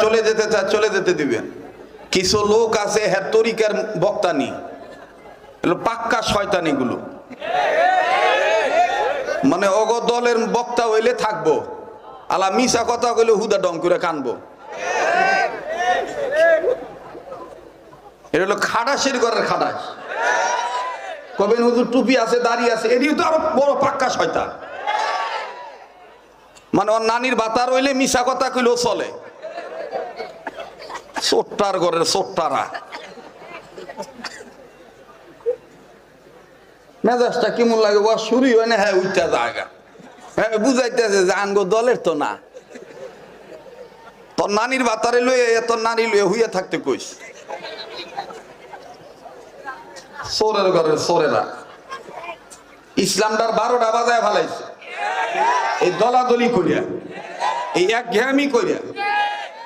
চলে যেতে চায় চলে যেতে দিবেন। কিছু লোক আছে হ্যাঁ তরিকার বক্তানি, পাক্কা শয়তানি গুলো, মানে অগ দলের বক্তা হইলে থাকবো, আলা মিশা কথা কইলে হুদা ডং করে কানবো। এটা হলো খাটাসের ঘরের খাটাস। কবেন হুজুর টুপি আছে দাড়ি আছে, এটিও তো আরো বড় পাক্কা শয়তান। মানে ওর নানির বাতার হইলে মিশা কথা কইলেও চলে। চোট্টার ঘরের চোট্টারা মেজাজটা কেমন লাগে ও শুরু হয় না, হ্যাঁ উঠতে জায়গা, হ্যাঁ বুঝাইতেছে যে আঙ্গ দলের তো না, তোর নানির বাতারে লইয়ে তোর নানি লইয়ে হুইয়া থাকতে কইস। সোরের ঘরের সোরেরা ইসলামটার 12টা বাজায় ফেলাইছে এই দলাদলি করিয়া, এই এক ঘেয়ামি করিয়া।